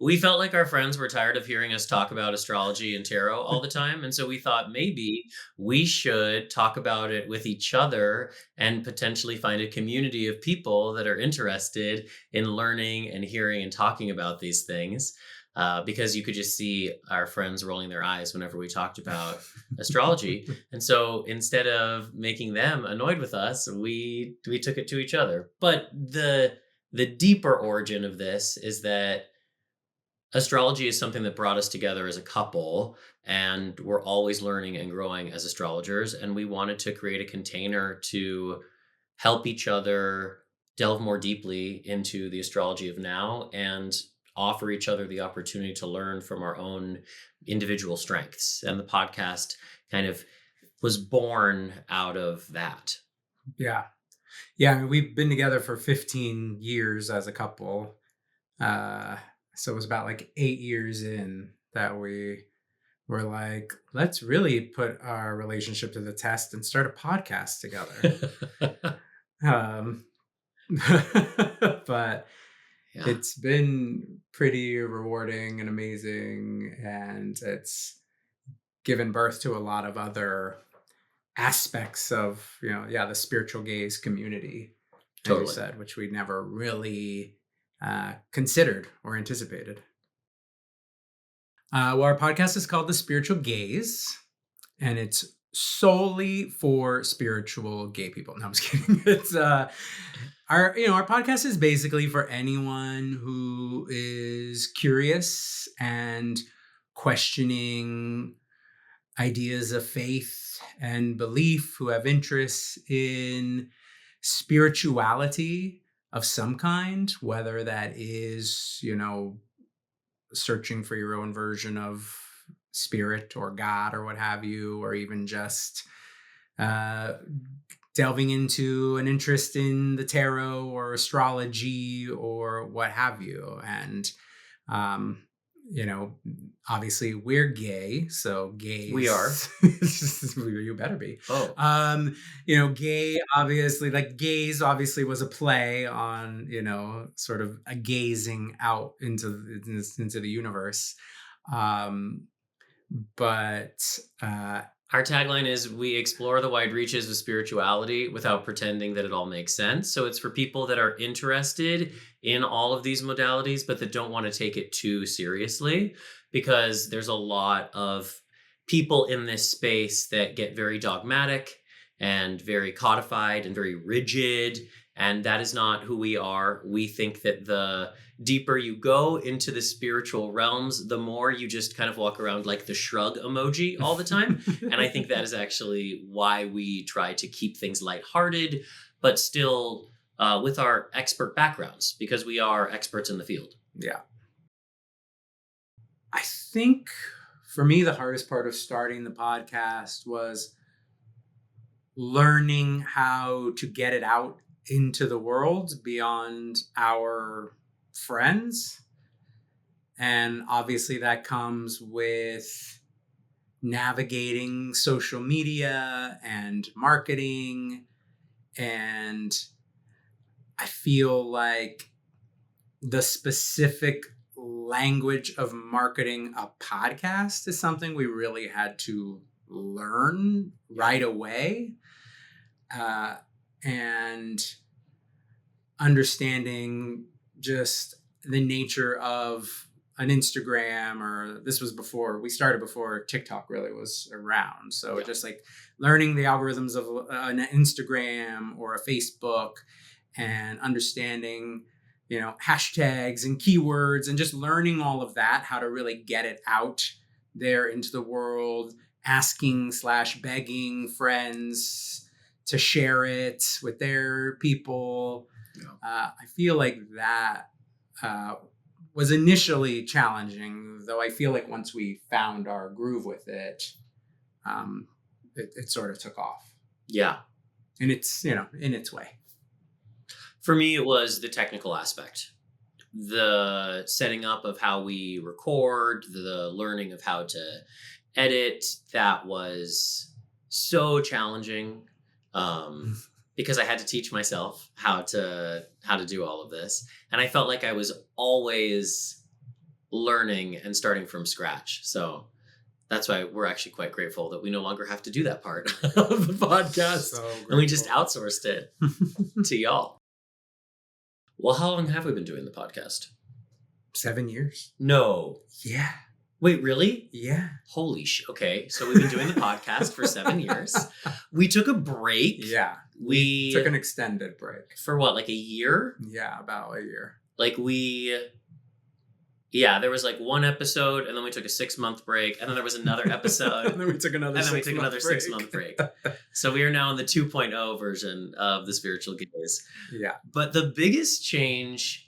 we felt like our friends were tired of hearing us talk about astrology and tarot all the time. And so we thought maybe we should talk about it with each other and potentially find a community of people that are interested in learning and hearing and talking about these things. Because you could just see our friends rolling their eyes whenever we talked about astrology. And so instead of making them annoyed with us, we took it to each other. But the deeper origin of this is that astrology is something that brought us together as a couple, and we're always learning and growing as astrologers. And we wanted to create a container to help each other delve more deeply into the astrology of now and offer each other the opportunity to learn from our own individual strengths. And the podcast kind of was born out of that. Yeah. Yeah. I mean, we've been together for 15 years as a couple. So it was about like 8 years in that we were like, let's really put our relationship to the test and start a podcast together. um, but Yeah, it's been pretty rewarding and amazing. And it's given birth to a lot of other aspects of, the spiritual gaze community, as you totally. said, which we never really considered or anticipated. Well, our podcast is called The Spiritual Gaze, and it's solely for spiritual gay people. No, I'm just kidding. It's our podcast is basically for anyone who is curious and questioning ideas of faith and belief, who have interests in spirituality of some kind, whether that is, searching for your own version of spirit or God or what have you, or even just uh, delving into an interest in the tarot or astrology or what have you. And, um, obviously we're gay, so gays. We are. You better be. Oh, Gay, obviously, like gaze obviously was a play on, sort of a gazing out into the universe. Um, but our tagline is we explore the wide reaches of spirituality without pretending that it all makes sense. So it's for people that are interested in all of these modalities, but that don't want to take it too seriously, because there's a lot of people in this space that get very dogmatic and very codified and very rigid. And that is not who we are. We think that the deeper you go into the spiritual realms, the more you just kind of walk around like the shrug emoji all the time. And I think that is actually why we try to keep things lighthearted, but still with our expert backgrounds, because we are experts in the field. Yeah. I think for me, the hardest part of starting the podcast was learning how to get it out into the world beyond our friends. And obviously that comes with navigating social media and marketing. And I feel like the specific language of marketing a podcast is something we really had to learn right away. And understanding just the nature of an Instagram, or this was before we started, before TikTok really was around. So just like learning the algorithms of an Instagram or a Facebook, and understanding, hashtags and keywords, and just learning all of that, how to really get it out there into the world, asking / begging friends to share it with their people. I feel like that was initially challenging, though I feel like once we found our groove with it, it sort of took off. Yeah. And it's, in its way. For me, it was the technical aspect, the setting up of how we record, the learning of how to edit. That was so challenging. Because I had to teach myself how to do all of this. And I felt like I was always learning and starting from scratch. So that's why we're actually quite grateful that we no longer have to do that part of the podcast. So And we just grateful. outsourced it to y'all. Well, how long have we been doing the podcast? 7 years. No. Yeah. Wait, really? Yeah. Holy shit. Okay. So we've been doing the podcast for 7 years. We took a break. Yeah. We took an extended break. For what, like a year? Yeah, about a year. Like there was like one episode, and then we took a 6-month break, and then there was another episode. And then we took another 6-month break. So we are now in the 2.0 version of the Spiritual Gaze. Yeah. But the biggest change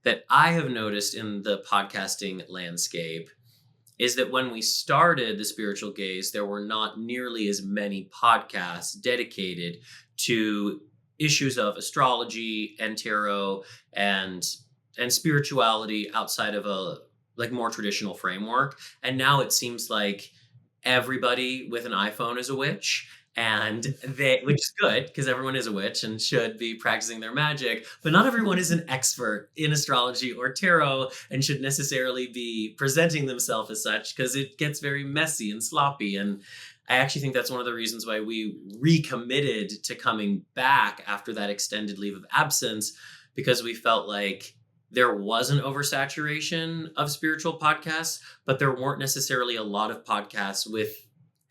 that I have noticed in the podcasting landscape is that when we started the Spiritual Gaze, there were not nearly as many podcasts dedicated to issues of astrology and tarot and spirituality outside of a like more traditional framework. And now it seems like everybody with an iPhone is a witch, and which is good because everyone is a witch and should be practicing their magic, but not everyone is an expert in astrology or tarot and should necessarily be presenting themselves as such, because it gets very messy and sloppy. And I actually think that's one of the reasons why we recommitted to coming back after that extended leave of absence, because we felt like there was an oversaturation of spiritual podcasts, but there weren't necessarily a lot of podcasts with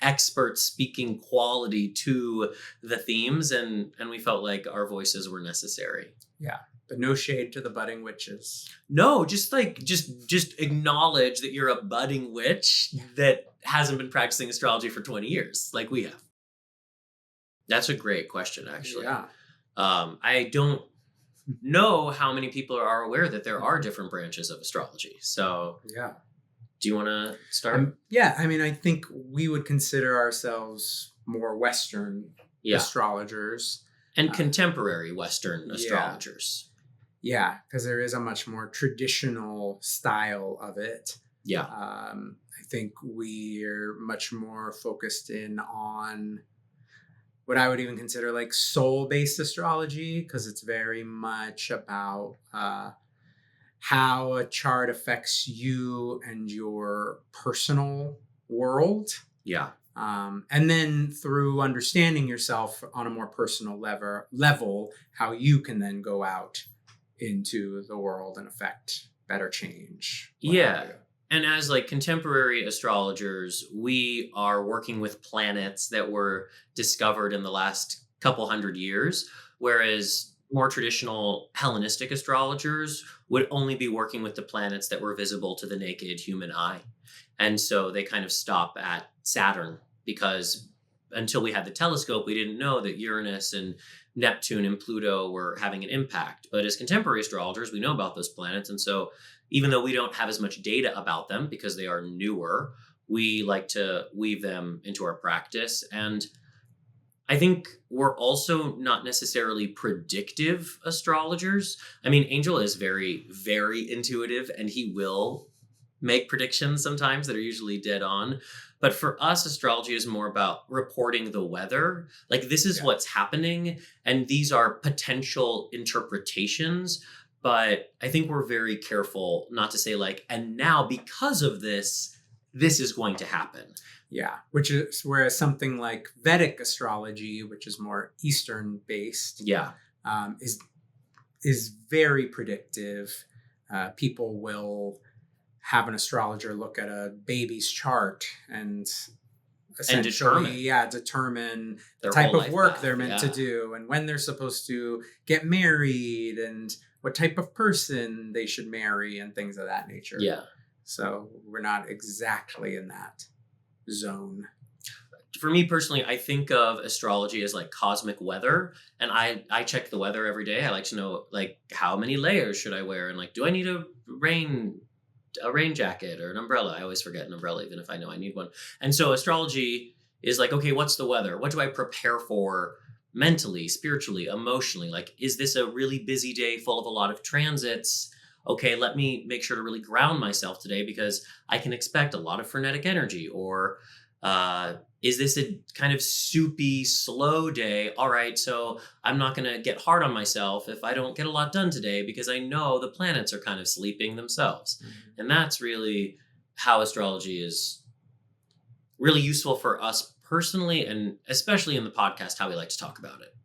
expert speaking quality to the themes, and we felt like our voices were necessary. Yeah. But no shade to the budding witches. No, just acknowledge that you're a budding witch that hasn't been practicing astrology for 20 years like we have. That's a great question, actually. Yeah. I don't know how many people are aware that there are different branches of astrology. So yeah. Do you want to start? Yeah. I mean, I think we would consider ourselves more Western astrologers. And contemporary Western astrologers. Yeah, because there is a much more traditional style of it. Yeah. I think we're much more focused in on what I would even consider like soul-based astrology, because it's very much about how a chart affects you and your personal world. Yeah. And then through understanding yourself on a more personal level, how you can then go out into the world and affect better change. Yeah. And as like contemporary astrologers, we are working with planets that were discovered in the last couple hundred years, whereas more traditional Hellenistic astrologers would only be working with the planets that were visible to the naked human eye. And so they kind of stop at Saturn, because until we had the telescope, we didn't know that Uranus and Neptune and Pluto were having an impact. But as contemporary astrologers, we know about those planets. And so even though we don't have as much data about them because they are newer, we like to weave them into our practice. And I think we're also not necessarily predictive astrologers. I mean, Angel is very, very intuitive, and he will make predictions sometimes that are usually dead on. But for us, astrology is more about reporting the weather. Like, this is what's happening, and these are potential interpretations. But I think we're very careful not to say like, and now because of this, this is going to happen. Yeah, which is whereas something like Vedic astrology, which is more Eastern based, is very predictive. People will have an astrologer look at a baby's chart and essentially determine the type of work they're meant to do and when they're supposed to get married and what type of person they should marry and things of that nature. Yeah. So we're not exactly in that zone. For me personally, I think of astrology as like cosmic weather, and I check the weather every day. I like to know like how many layers should I wear, and like do I need a rain jacket or an umbrella? I always forget an umbrella even if I know I need one. And so astrology is like, okay, what's the weather? What do I prepare for mentally, spiritually, emotionally? Like, is this a really busy day full of a lot of transits? Okay, let me make sure to really ground myself today because I can expect a lot of frenetic energy, or Is this a kind of soupy, slow day? All right, so I'm not going to get hard on myself if I don't get a lot done today because I know the planets are kind of sleeping themselves. Mhm. And that's really how astrology is really useful for us personally, and especially in the podcast, how we like to talk about it.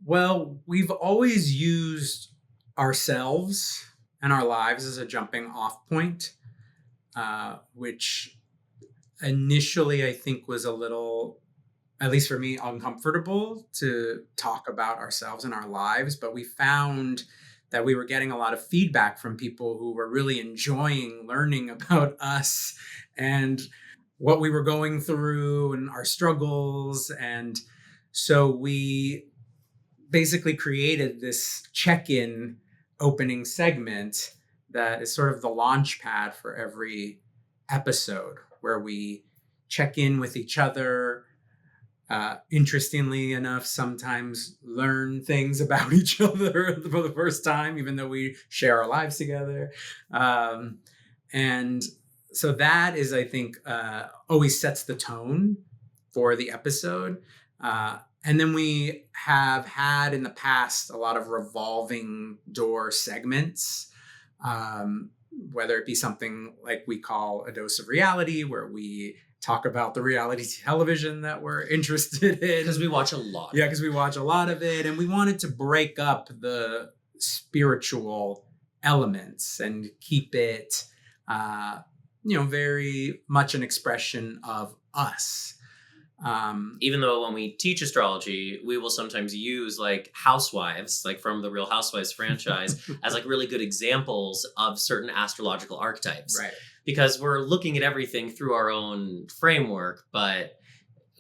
Well, we've always used ourselves and our lives as a jumping off point, which initially I think was a little, at least for me, uncomfortable to talk about ourselves and our lives. But we found that we were getting a lot of feedback from people who were really enjoying learning about us and what we were going through and our struggles. And so we basically created this check-in opening segment that is sort of the launch pad for every episode where we check in with each other. Interestingly enough, sometimes learn things about each other for the first time, even though we share our lives together. And so that is, I think, always sets the tone for the episode. And then we have had in the past a lot of revolving door segments, whether it be something like we call A Dose of Reality, where we talk about the reality television that we're interested in. Because we watch a lot. Yeah, because we watch a lot of it. And we wanted to break up the spiritual elements and keep it, very much an expression of us. Even though when we teach astrology, we will sometimes use like housewives, like from the Real Housewives franchise, as like really good examples of certain astrological archetypes. Right. Because we're looking at everything through our own framework, but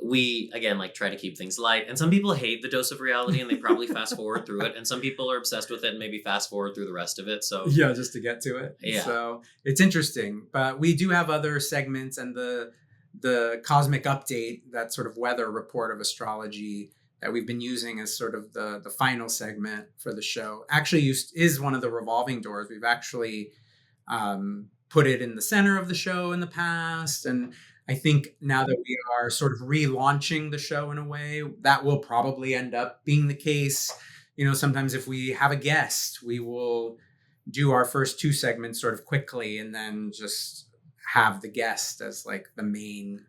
we again like try to keep things light. And some people hate The Dose of Reality and they probably fast forward through it. And some people are obsessed with it and maybe fast forward through the rest of it. So yeah, just to get to it. Yeah. So it's interesting. But we do have other segments, and the cosmic update, that sort of weather report of astrology that we've been using as sort of the final segment for the show, actually is one of the revolving doors. We've actually put it in the center of the show in the past. And I think now that we are sort of relaunching the show in a way, that will probably end up being the case. Sometimes if we have a guest, we will do our first two segments sort of quickly and then just have the guest as like the main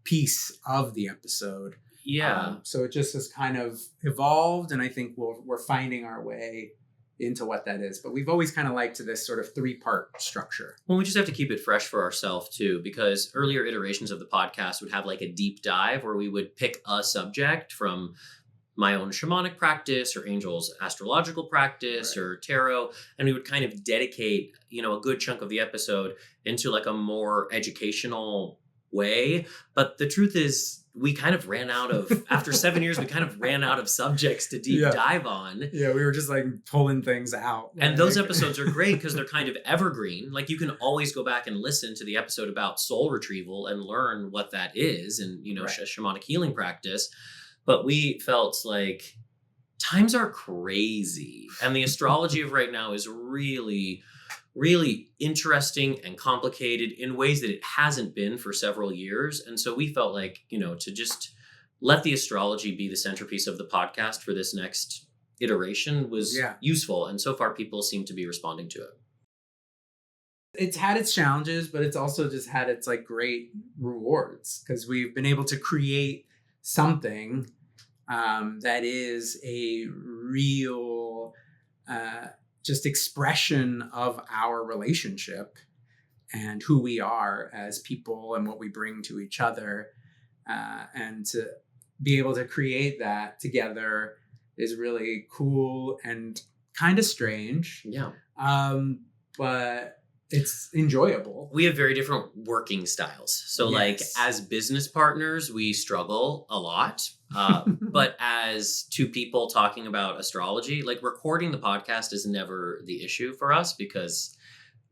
piece of the episode. Yeah. So it just has kind of evolved, and I think we're finding our way into what that is. But we've always kind of liked this sort of 3-part structure. Well, we just have to keep it fresh for ourselves too, because earlier iterations of the podcast would have like a deep dive where we would pick a subject from my own shamanic practice or Angel's astrological practice, right, or tarot, and we would kind of dedicate, a good chunk of the episode into like a more educational way. But the truth is, we kind of ran out of, after 7 years, we kind of ran out of subjects to deep dive on. Yeah, we were just like pulling things out. And those episodes are great because they're kind of evergreen. Like you can always go back and listen to the episode about soul retrieval and learn what that is and, right, shamanic healing practice. But we felt like times are crazy. And the astrology of right now is really, really interesting and complicated in ways that it hasn't been for several years. And so we felt like, to just let the astrology be the centerpiece of the podcast for this next iteration was useful. And so far, people seem to be responding to it. It's had its challenges, but it's also just had its like great rewards because we've been able to create something that is a real just expression of our relationship and who we are as people and what we bring to each other. And to be able to create that together is really cool and kind of strange. Yeah. But it's enjoyable. We have very different working styles. So like as business partners, we struggle a lot. But as two people talking about astrology, like recording the podcast is never the issue for us because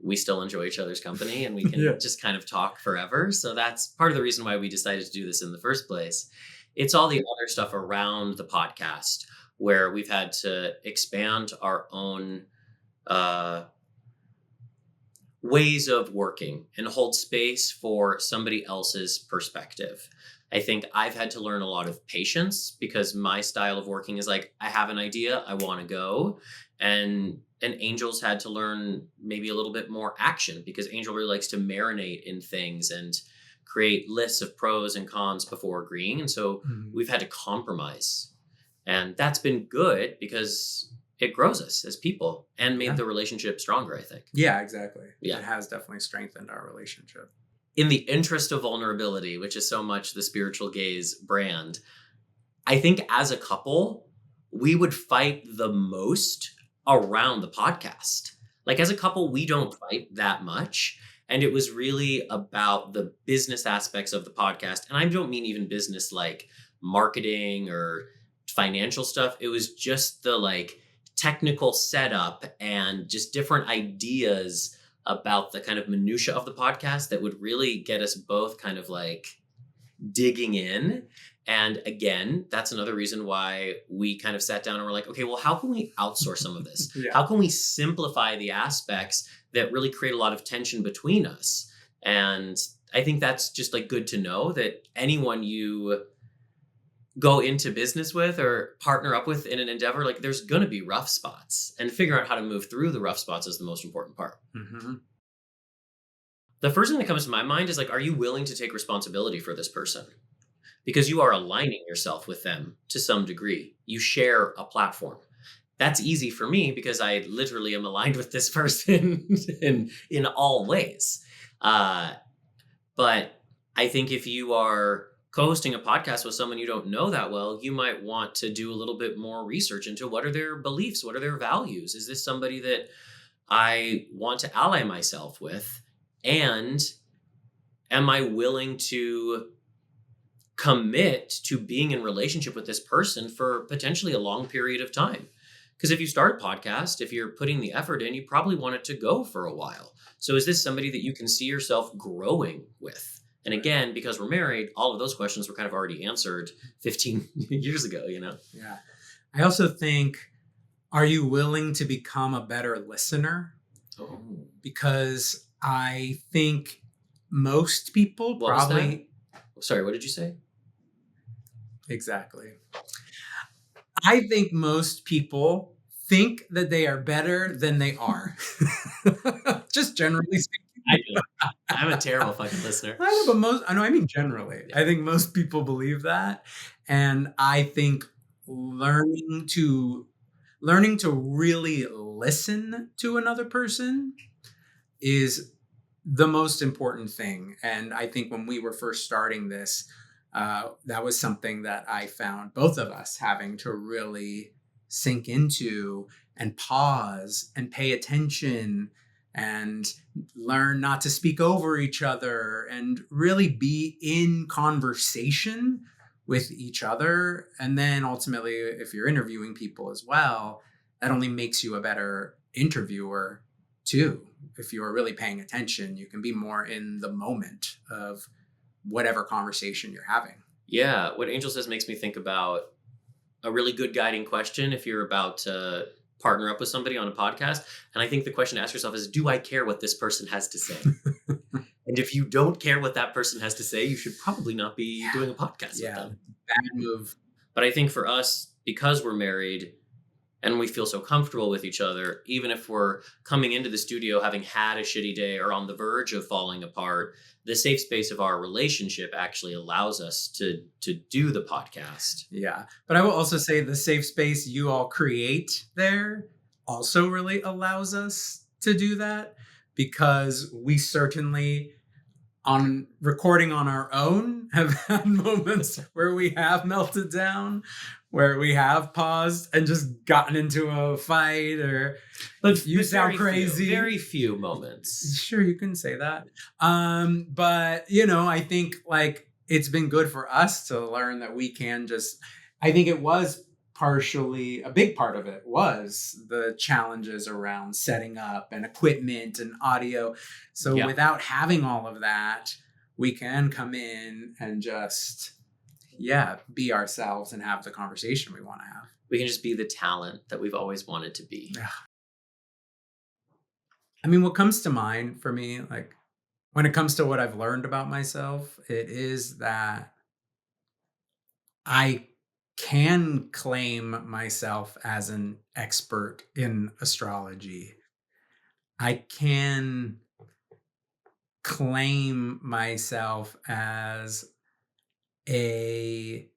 we still enjoy each other's company and we can just kind of talk forever. So that's part of the reason why we decided to do this in the first place. It's all the other stuff around the podcast where we've had to expand our own ways of working and hold space for somebody else's perspective. I think I've had to learn a lot of patience because my style of working is like, I have an idea, I want to go. And Angel's had to learn maybe a little bit more action because Angel really likes to marinate in things and create lists of pros and cons before agreeing. And so we've had to compromise. And that's been good because it grows us as people and made the relationship stronger, I think. Yeah, exactly. Yeah. It has definitely strengthened our relationship. In the interest of vulnerability, which is so much the Spiritual Gaze brand, I think as a couple, we would fight the most around the podcast. Like as a couple, we don't fight that much. And it was really about the business aspects of the podcast. And I don't mean even business like marketing or financial stuff. It was just the like technical setup and just different ideas about the kind of minutia of the podcast that would really get us both kind of like digging in. And again, that's another reason why we kind of sat down and we're like, okay, well, how can we outsource some of this? How can we simplify the aspects that really create a lot of tension between us? And I think that's just like good to know that anyone you go into business with or partner up with in an endeavor, like there's going to be rough spots, and figuring out how to move through the rough spots is the most important part. The first thing that comes to my mind is like, are you willing to take responsibility for this person? Because you are aligning yourself with them to some degree. You share a platform. That's easy for me because I literally am aligned with this person in all ways. But I think if you are co-hosting a podcast with someone you don't know that well, you might want to do a little bit more research into what are their beliefs, what are their values? Is this somebody that I want to ally myself with? And am I willing to commit to being in relationship with this person for potentially a long period of time? Because if you start a podcast, if you're putting the effort in, you probably want it to go for a while. So is this somebody that you can see yourself growing with? And again, because we're married, all of those questions were kind of already answered 15 years ago, you know? Yeah. I also think, are you willing to become a better listener? Oh. Because I think most people What probably... Sorry, what did you say? Exactly. I think most people think that they are better than they are. Just generally speaking. I do. I'm a terrible fucking listener. I know, but I mean generally. Yeah. I think most people believe that. And I think learning to really listen to another person is the most important thing. And I think when we were first starting this, that was something that I found both of us having to really sink into and pause and pay attention and learn not to speak over each other and really be in conversation with each other. And then ultimately, if you're interviewing people as well, that only makes you a better interviewer too. If you're really paying attention, you can be more in the moment of whatever conversation you're having. Yeah. What Angel says makes me think about a really good guiding question if you're about to partner up with somebody on a podcast. And I think the question to ask yourself is, do I care what this person has to say? And if you don't care what that person has to say, you should probably not be doing a podcast with them. Bad move. But I think for us, because we're married and we feel so comfortable with each other, even if we're coming into the studio having had a shitty day or on the verge of falling apart, the safe space of our relationship actually allows us to do the podcast. Yeah. But I will also say the safe space you all create there also really allows us to do that, because we certainly, on recording on our own, have had moments where we have melted down, where we have paused and just gotten into a fight, but you sound crazy. Very few moments. Sure, you can say that. But I think like it's been good for us to learn that we can I think it was partially, a big part of it was the challenges around setting up and equipment and audio. So without having all of that, we can come in and just be ourselves and have the conversation we want to have. We can just be the talent that we've always wanted to be. I mean, what comes to mind for me, like when it comes to what I've learned about myself, it is that I can claim myself as an expert in astrology. I can claim myself as a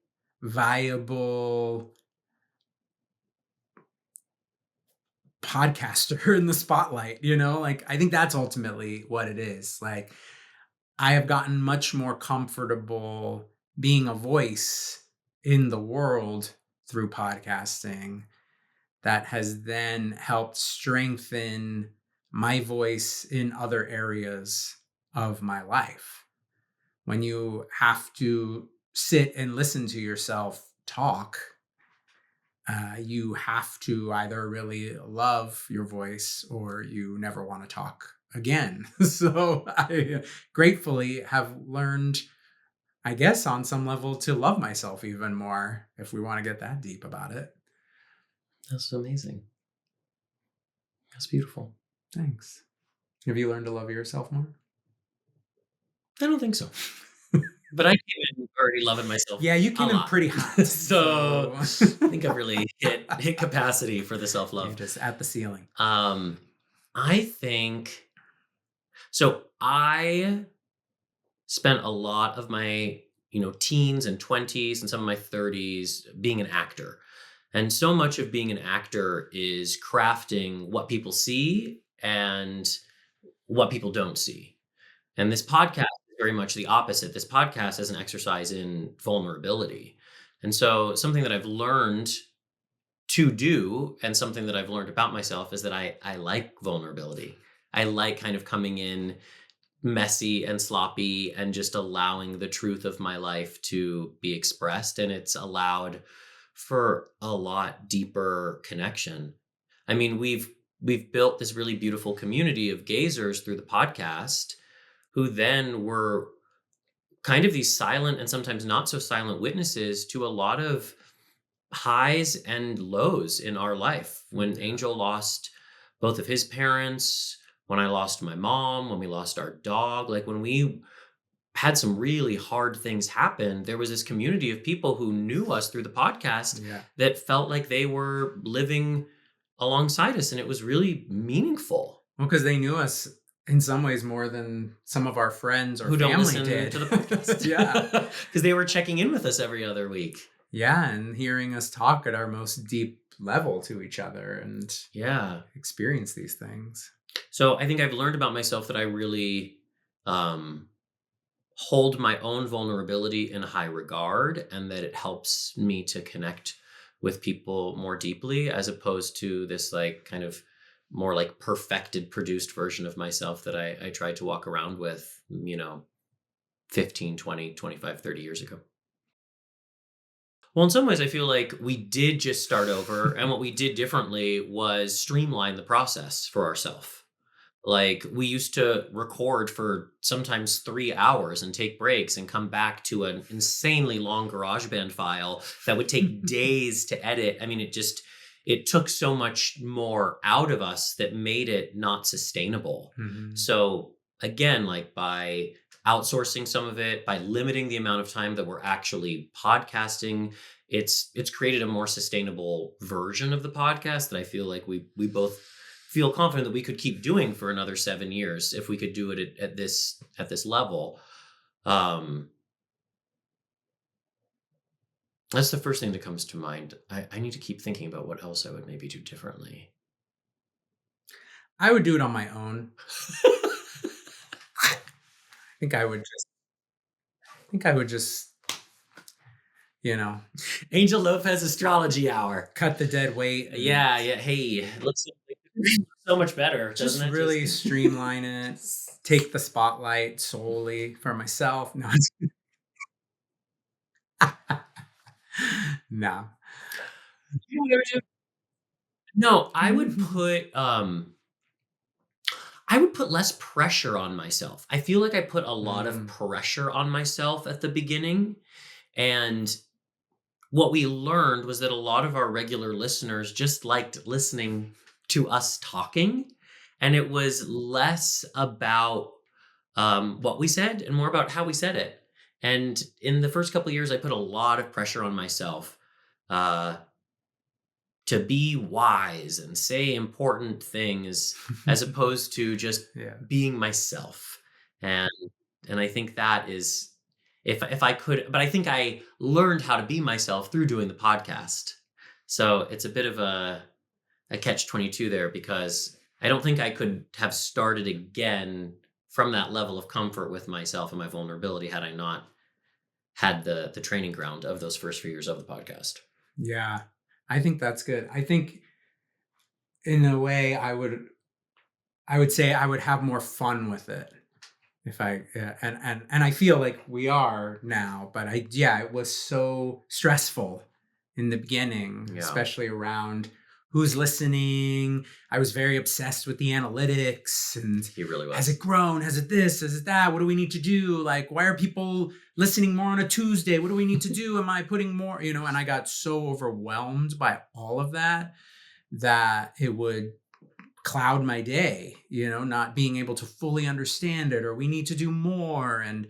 viable podcaster in the spotlight, like I think that's ultimately what it is. Like I have gotten much more comfortable being a voice in the world through podcasting that has then helped strengthen my voice in other areas of my life. When you have to sit and listen to yourself talk, you have to either really love your voice or you never want to talk again. So I gratefully have learned, I guess, on some level to love myself even more, if we want to get that deep about it. That's amazing. That's beautiful. Thanks. Have you learned to love yourself more? I don't think so. But I came in already loving myself Yeah, you a came in lot. pretty hot. So I think I've really hit capacity for the You're self-love. just at the ceiling. I think so. I spent a lot of my, teens and 20s and some of my 30s being an actor. And so much of being an actor is crafting what people see and what people don't see. And this podcast is very much the opposite. This podcast is an exercise in vulnerability. And so something that I've learned to do and something that I've learned about myself is that I like vulnerability. I like kind of coming in messy and sloppy and just allowing the truth of my life to be expressed. And it's allowed for a lot deeper connection. I mean, we've built this really beautiful community of gazers through the podcast who then were kind of these silent and sometimes not so silent witnesses to a lot of highs and lows in our life. When Yeah. Angel lost both of his parents, when I lost my mom, when we lost our dog, like when we had some really hard things happen, there was this community of people who knew us through the podcast Yeah. that felt like they were living alongside us. And it was really meaningful. Well, because they knew us in some ways more than some of our friends or Who don't family listen did. to the podcast. Yeah. Because they were checking in with us every other week. Yeah. And hearing us talk at our most deep level to each other and Yeah. experience these things. So I think I've learned about myself that I really hold my own vulnerability in high regard and that it helps me to connect with people more deeply as opposed to this like kind of more like perfected produced version of myself that I tried to walk around with 15, 20, 25, 30 years ago. Well, in some ways I feel like we did just start over and what we did differently was streamline the process for ourselves. Like we used to record for sometimes 3 hours and take breaks and come back to an insanely long GarageBand file that would take days to edit. I mean, it took so much more out of us that made it not sustainable. Mhm. So again, like by outsourcing some of it, by limiting the amount of time that we're actually podcasting, it's created a more sustainable version of the podcast that I feel like we both feel confident that we could keep doing for another 7 years if we could do it at this level. That's the first thing that comes to mind. I need to keep thinking about what else I would maybe do differently. I would do it on my own. I think I would just, Angel Lopez Astrology Hour. cut the dead weight. And Yeah. Hey, it looks so much better, just doesn't it? really streamline it. Take the spotlight solely for myself. No, no. No, I would put less pressure on myself. I feel like I put a lot of pressure on myself at the beginning. And what we learned was that a lot of our regular listeners just liked listening to us talking. And it was less about what we said and more about how we said it. And in the first couple of years, I put a lot of pressure on myself uh, to be wise and say important things as opposed to just Yeah. being myself. And I think that is if I could, but I think I learned how to be myself through doing the podcast. So it's a bit of a catch 22 there because I don't think I could have started again from that level of comfort with myself and my vulnerability had I not had the training ground of those first few years of the podcast. Yeah. I think that's good. I think in a way I would say I would have more fun with it if I yeah, and I feel like we are now, but it was so stressful in the beginning, Yeah. especially around who's listening. I was very obsessed with the analytics and He really was. has it grown? Has it this? Has it that? What do we need to do? Like, why are people listening more on a Tuesday? What do we need to do? Am I putting more, and I got so overwhelmed by all of that it would cloud my day, not being able to fully understand it, or we need to do more. And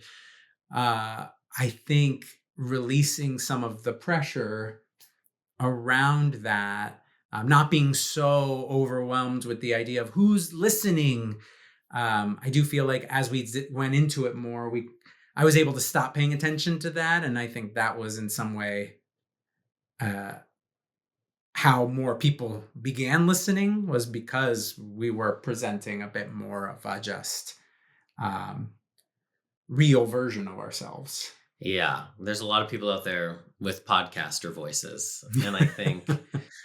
I think releasing some of the pressure around that, not being so overwhelmed with the idea of who's listening. I do feel like as we went into it more, I was able to stop paying attention to that. And I think that was in some way how more people began listening was because we were presenting a bit more of a just real version of ourselves. Yeah, there's a lot of people out there with podcaster voices, and I think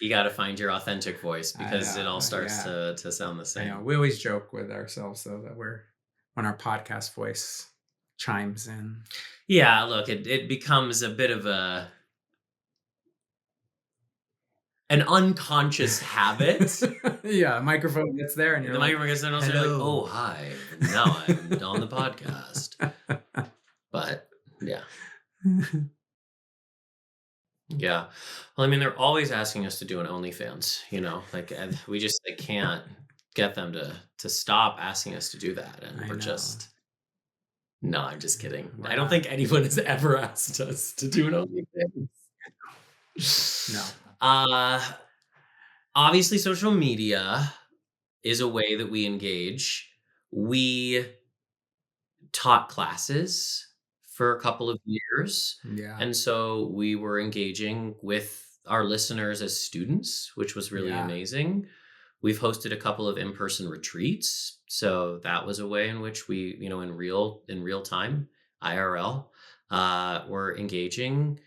you got to find your authentic voice because it all starts to sound the same. I know. We always joke with ourselves though that when our podcast voice chimes in. Yeah, look, it becomes a bit of an unconscious habit. Yeah, a microphone gets there and the microphone gets there and you're like, oh, hi, now I'm on the podcast. But yeah. Yeah. Well, I mean, they're always asking us to do an OnlyFans, like we just can't get them to stop asking us to do that. And no, I'm just kidding. I don't think anyone has ever asked us to do an OnlyFans. No. Obviously, social media is a way that we engage. We taught classes for a couple of years. Yeah. And so we were engaging with our listeners as students, which was really amazing. We've hosted a couple of in-person retreats. So that was a way in which we, in real time, IRL, we're engaging.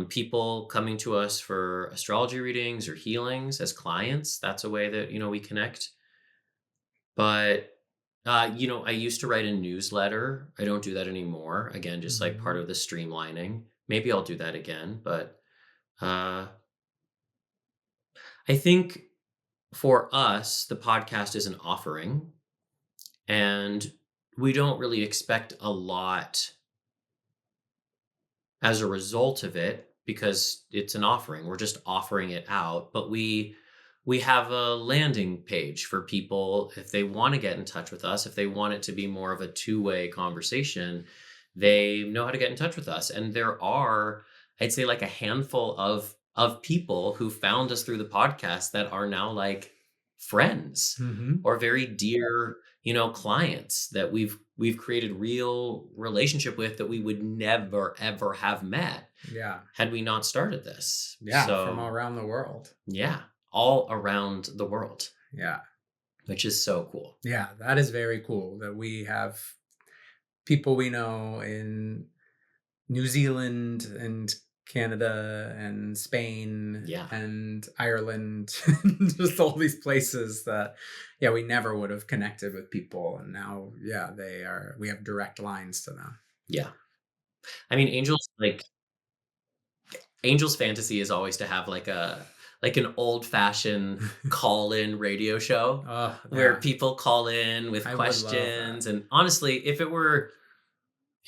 People coming to us for astrology readings or healings as clients. That's a way that, we connect. But I used to write a newsletter. I don't do that anymore. Again, just like part of the streamlining. Maybe I'll do that again. But I think for us, the podcast is an offering. And we don't really expect a lot as a result of it because it's an offering. We're just offering it out. But we have a landing page for people if they want to get in touch with us, if they want it to be more of a two-way conversation, they know how to get in touch with us. And there are, I'd say, like a handful of people who found us through the podcast that are now like friends or very dear, clients that we've created real relationship with that we would never ever have met had we not started this. From all around the world. All around the world. Which is so cool. That is very cool that we have people we know in New Zealand and Canada and Spain and Ireland, just all these places that we never would have connected with people, and now we have direct lines to them. I mean, Angel's fantasy is always to have like an old-fashioned call-in radio show where people call in with questions. And honestly, if it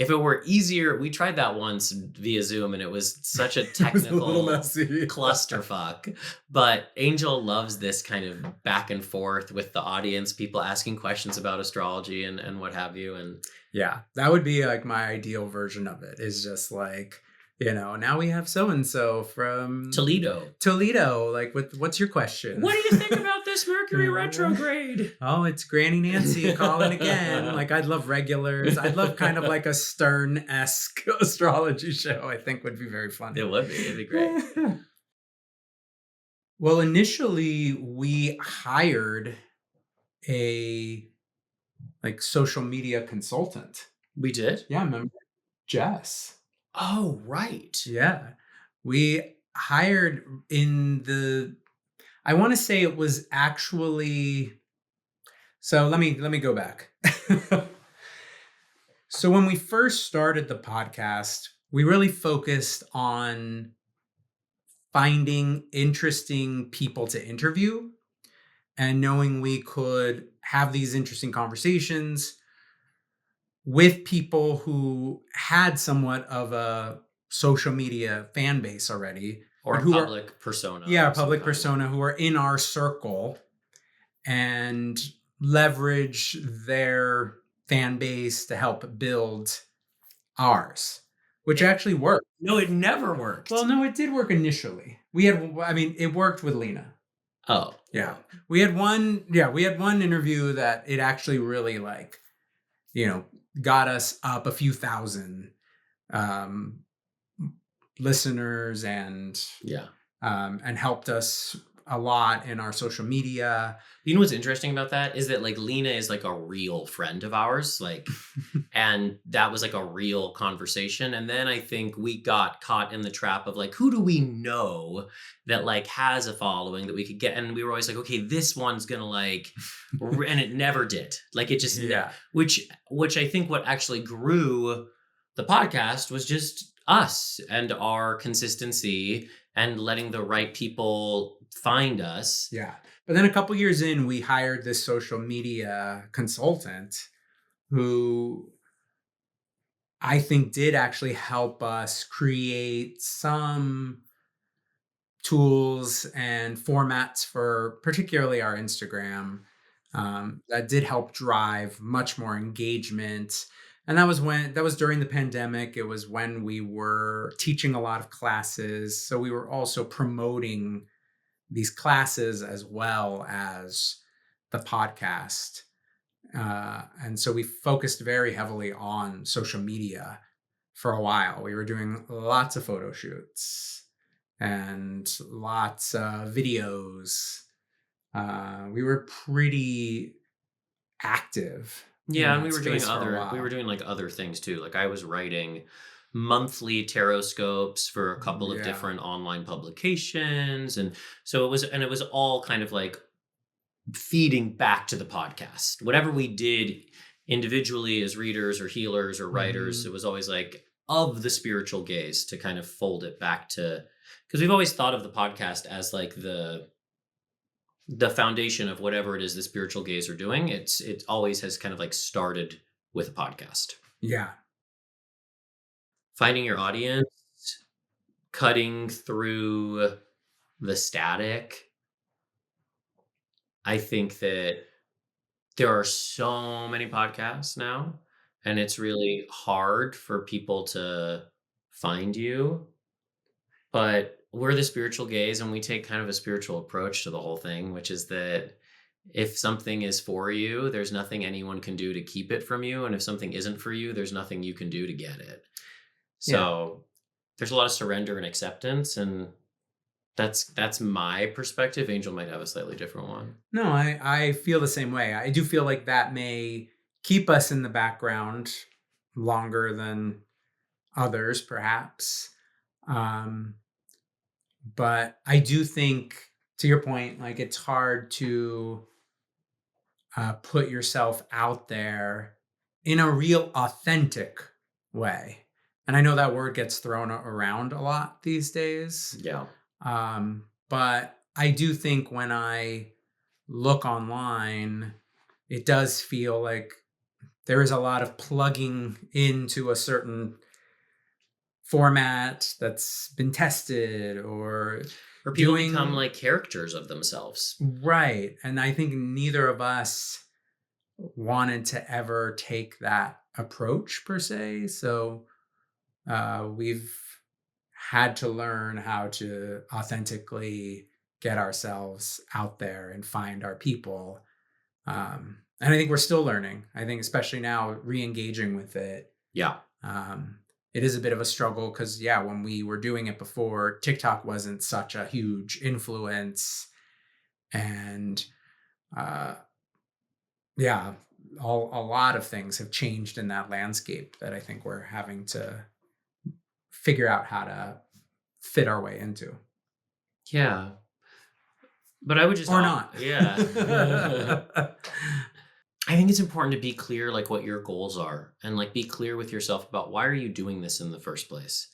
if it were easier, we tried that once via Zoom and it was such a It was a little technical messy. clusterfuck. But Angel loves this kind of back and forth with the audience, people asking questions about astrology and what have you. And Yeah, that would be like my ideal version of it, is just like, now we have so and so from Toledo. Like, what's your question? What do you think about this Mercury retrograde? Oh, it's Granny Nancy calling again. Like, I'd love regulars. I'd love kind of like a Stern-esque astrology show. I think would be very fun. It would be. It'd be great. Well, initially we hired a social media consultant. We did? Yeah, remember Jess? Oh, right. Yeah. We hired I want to say it was actually, so let me go back. So when we first started the podcast, we really focused on finding interesting people to interview and knowing we could have these interesting conversations with people who had somewhat of a social media fan base already. Or a public persona. Yeah, a public persona who are in our circle and leverage their fan base to help build ours, which actually worked. No, it never worked. Well, no, it did work initially. It worked with Lena. Oh. Yeah. We had one interview that it actually really got us up a few thousand listeners and helped us a lot in our social media. You know what's interesting about that is that Lena is a real friend of ours, and that was a real conversation. And then I think we got caught in the trap of who do we know that has a following that we could get, and we were always okay, this one's gonna and it never did. It just which I think what actually grew the podcast was just us and our consistency and letting the right people find us. Yeah. But then a couple years in, we hired this social media consultant who I think did actually help us create some tools and formats for particularly our Instagram that did help drive much more engagement. And that was during the pandemic. It was when we were teaching a lot of classes. So we were also promoting these classes as well as the podcast. And so we focused very heavily on social media for a while. We were doing lots of photo shoots and lots of videos. We were pretty active. Yeah, and we were doing other things too. I was writing monthly tarot scopes for a couple of different online publications, and so it was all kind of feeding back to the podcast. Whatever we did individually as readers or healers or writers, it was always of the spiritual gaze to kind of fold it back to, because we've always thought of the podcast as the foundation of whatever it is the spiritual gaze are doing. It always has kind of started with a podcast. Yeah. Finding your audience, cutting through the static. I think that there are so many podcasts now, and it's really hard for people to find you. But we're the spiritual gaze, and we take kind of a spiritual approach to the whole thing, which is that if something is for you, there's nothing anyone can do to keep it from you. And if something isn't for you, there's nothing you can do to get it. So there's a lot of surrender and acceptance, and that's my perspective. Angel might have a slightly different one. No, I feel the same way. I do feel like that may keep us in the background longer than others, perhaps. But I do think, to your point, it's hard to put yourself out there in a real authentic way. And I know that word gets thrown around a lot these days. Yeah. But I do think when I look online, it does feel like there is a lot of plugging into a certain format that's been tested or people become doing like characters of themselves. right. And I think neither of us wanted to ever take that approach per se. So we've had to learn how to authentically get ourselves out there and find our people. And I think we're still learning. I think, especially now, re engaging with it. Yeah. Um, it is a bit of a struggle because, yeah, when we were doing it before, TikTok wasn't such a huge influence. And uh, yeah, a lot of things have changed in that landscape that I think we're having to figure out how to fit our way into. Yeah. But I would just, Or not. yeah. I think it's important to be clear, like what your goals are, and like be clear with yourself about why are you doing this in the first place.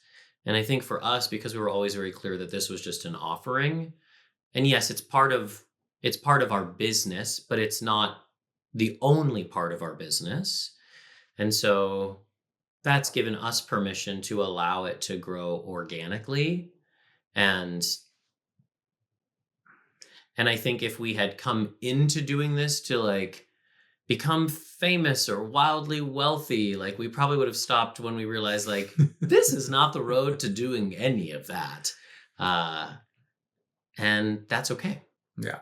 And I think for us, because we were always very clear that this was just an offering, and yes, it's part of our business, but it's not the only part of our business. And so that's given us permission to allow it to grow organically. And I think if we had come into doing this to like become famous or wildly wealthy, like we probably would have stopped when we realized like this is not the road to doing any of that. And that's okay. Yeah.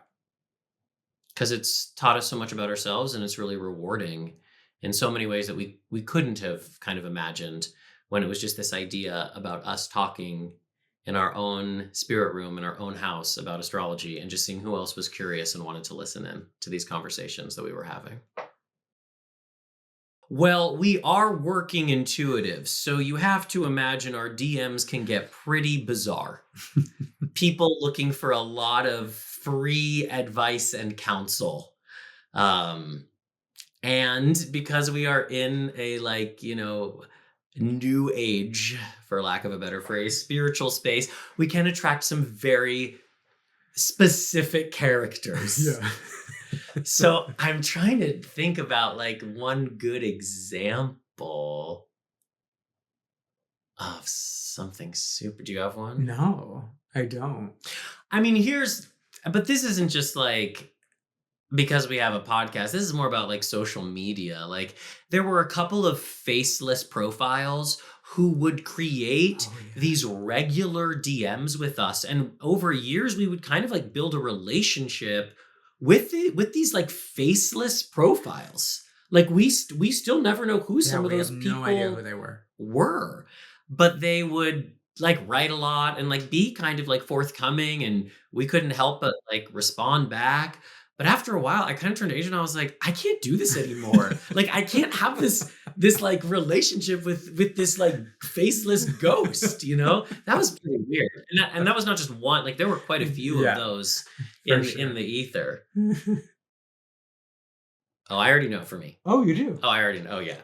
Because it's taught us so much about ourselves, and it's really rewarding in so many ways that we couldn't have kind of imagined when it was just this idea about us talking in our own spirit room in our own house about astrology, and just seeing who else was curious and wanted to listen in to these conversations that we were having. Well, we are working intuitives, so you have to imagine our DMs can get pretty bizarre. People looking for a lot of free advice and counsel. And because we are in a like, new age, for lack of a better phrase, spiritual space, we can attract some very specific characters. Yeah. So I'm trying to think about like one good example of something super. Do you have one? No, I don't. I mean, but this isn't just like because we have a podcast. This is more about like social media. Like there were a couple of faceless profiles who would create these regular DMs with us. And over years, we would kind of like build a relationship with these like faceless profiles. Like we still never know who some of those people no idea who they were, but they would like write a lot and like be kind of like forthcoming, and we couldn't help but like respond back. But after a while, I kind of turned to Asia and I was like, I can't do this anymore. Like, I can't have this like relationship with this like faceless ghost, That was pretty weird. And that was not just one, like there were quite a few of those in the ether. Oh, I already know it for me. Oh, you do? Oh, I already know. Oh, yeah.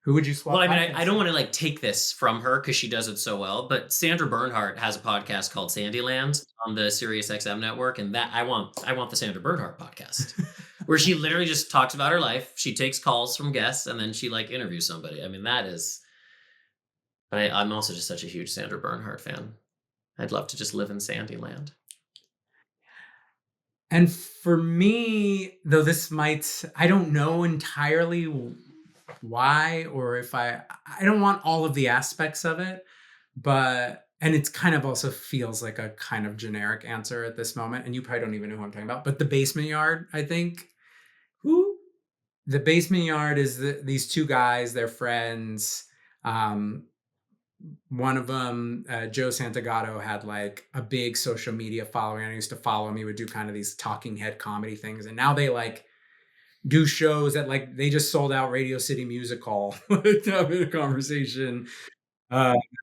Who would you swap? Well, I mean, I don't want to like take this from her because she does it so well, but Sandra Bernhardt has a podcast called Sandyland on the Sirius XM network, and that I want the Sandra Bernhardt podcast where she literally just talks about her life. She takes calls from guests and then she like interviews somebody. I mean, that is. But I'm also just such a huge Sandra Bernhardt fan. I'd love to just live in Sandyland. And for me, though, I don't know entirely why, or if I don't want all of the aspects of it, and it's kind of also feels like a kind of generic answer at this moment, and you probably don't even know who I'm talking about, but the basement yard, I think. Who? The basement yard is these two guys, they're friends. One of them, Joe Santagato, had like a big social media following. I used to follow him. He would do kind of these talking head comedy things, and now they like do shows that like they just sold out Radio City Music Hall to have a conversation.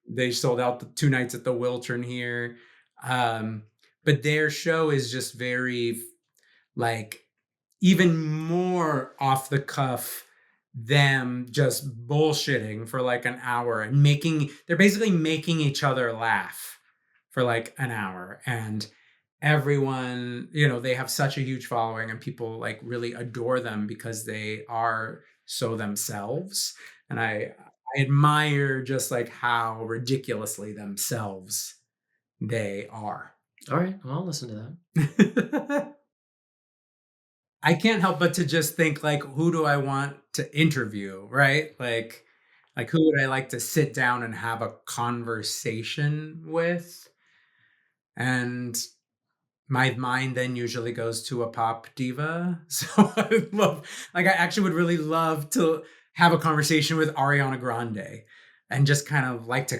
They sold out the 2 nights at the Wiltern here. But their show is just very like even more off the cuff, them just bullshitting for like an hour and they're basically making each other laugh for like an hour. And everyone, they have such a huge following and people like really adore them because they are so themselves. And I admire just like how ridiculously themselves they are. All right, well, I'll listen to that. I can't help but to just think like, who do I want to interview, right? Like who would I like to sit down and have a conversation with? And my mind then usually goes to a pop diva. So I love, like, I actually would really love to have a conversation with Ariana Grande and just kind of like to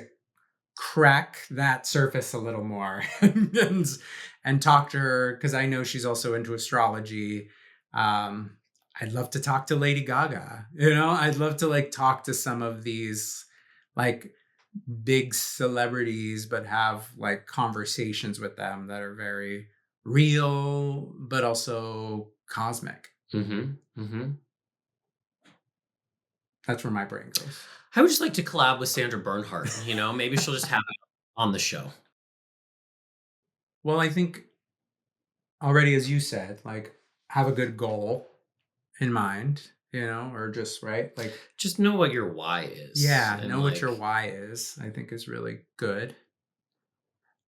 crack that surface a little more and talk to her because I know she's also into astrology. Um, I'd love to talk to Lady Gaga. I'd love to like talk to some of these like big celebrities, but have like conversations with them that are very real, but also cosmic. Mm-hmm. Mm-hmm. That's where my brain goes. I would just like to collab with Sandra Bernhardt. Maybe she'll just have it on the show. Well, I think already, as you said, like have a good goal in mind, or just right, like Just know what your why is. yeah, And know what your why is. I think is really good.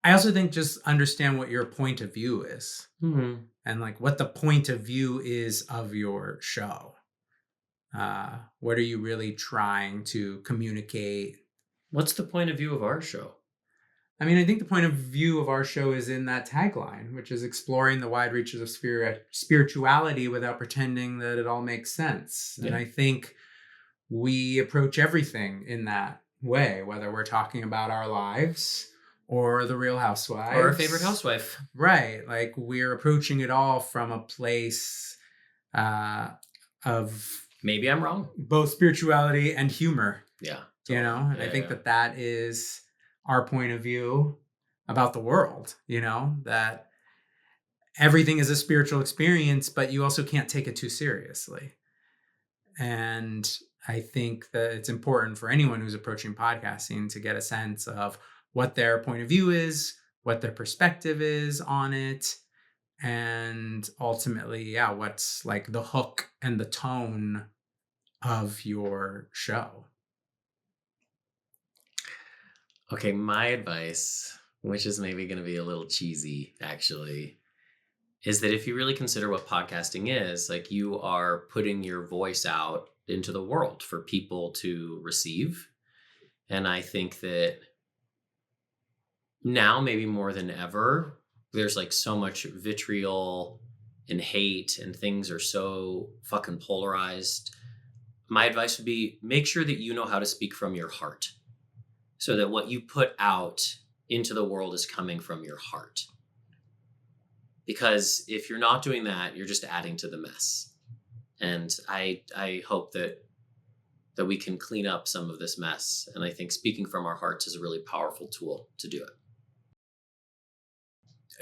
I also think just understand what your point of view is Mhm. and like what the point of view is of your show. What are you really trying to communicate? What's the point of view of our show? I mean, I think the point of view of our show is in that tagline, which is exploring the wide reaches of spirituality without pretending that it all makes sense. And Yeah. I think we approach everything in that way, whether we're talking about our lives or the Real Housewives. Or our favorite housewife. Right. Like we're approaching it all from a place of Maybe I'm wrong. both spirituality and humor. Yeah. And I think that is our point of view about the world, that everything is a spiritual experience, but you also can't take it too seriously. And I think that it's important for anyone who's approaching podcasting to get a sense of what their point of view is, what their perspective is on it, and ultimately, yeah, what's like the hook and the tone of your show. Okay, my advice, which is maybe going to be a little cheesy, actually, is that if you really consider what podcasting is, like you are putting your voice out into the world for people to receive. And I think that now, maybe more than ever, there's like so much vitriol and hate, and things are so fucking polarized. My advice would be make sure that you know how to speak from your heart so that what you put out into the world is coming from your heart. Because if you're not doing that, you're just adding to the mess. And I hope that we can clean up some of this mess. And I think speaking from our hearts is a really powerful tool to do it.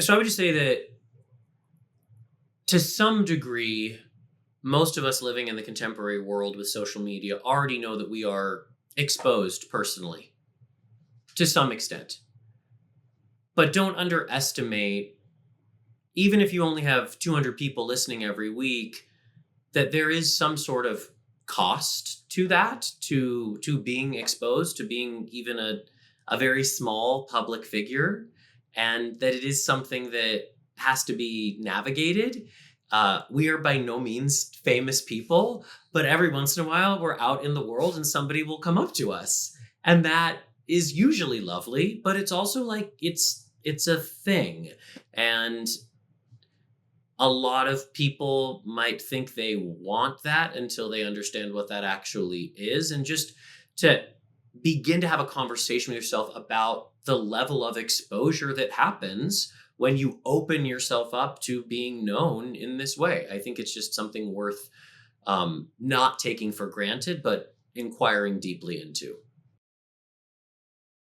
So I would just say that to some degree, most of us living in the contemporary world with social media already know that we are exposed personally to some extent. But don't underestimate, even if you only have 200 people listening every week, that there is some sort of cost to that, to being exposed, to being even a very small public figure, and that it is something that has to be navigated. We are by no means famous people, but every once in a while we're out in the world and somebody will come up to us. And that is usually lovely, but it's also like it's a thing. And a lot of people might think they want that until they understand what that actually is. And just to begin to have a conversation with yourself about the level of exposure that happens when you open yourself up to being known in this way. I think it's just something worth not taking for granted, but inquiring deeply into.